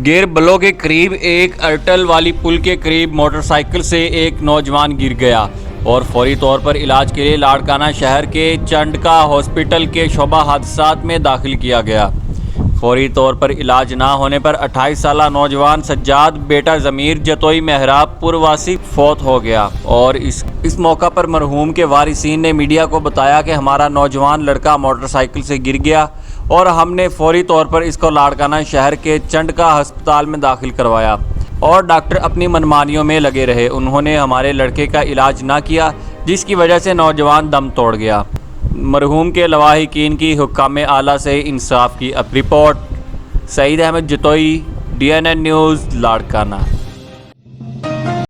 گیر بلو کے قریب ایک ارٹل والی پل کے قریب موٹر سائیکل سے ایک نوجوان گر گیا اور فوری طور پر علاج کے لیے لاڑکانہ شہر کے چنڈکا ہاسپٹل کے شعبہ حادثات میں داخل کیا گیا۔ فوری طور پر علاج نہ ہونے پر 28 سالہ نوجوان سجاد بیٹا ضمیر جتوئی مہراب پور واسی فوت ہو گیا اور اس موقع پر مرحوم کے وارثین نے میڈیا کو بتایا کہ ہمارا نوجوان لڑکا موٹر سائیکل سے گر گیا اور ہم نے فوری طور پر اس کو لاڑکانہ شہر کے چنڈکا ہسپتال میں داخل کروایا اور ڈاکٹر اپنی منمانیوں میں لگے رہے۔ انہوں نے ہمارے لڑکے کا علاج نہ کیا جس کی وجہ سے نوجوان دم توڑ گیا۔ مرحوم کے لواحقین کی حکام اعلیٰ سے انصاف کی رپورٹ۔ سعید احمد جتوئی، DNN نیوز، لاڑکانہ۔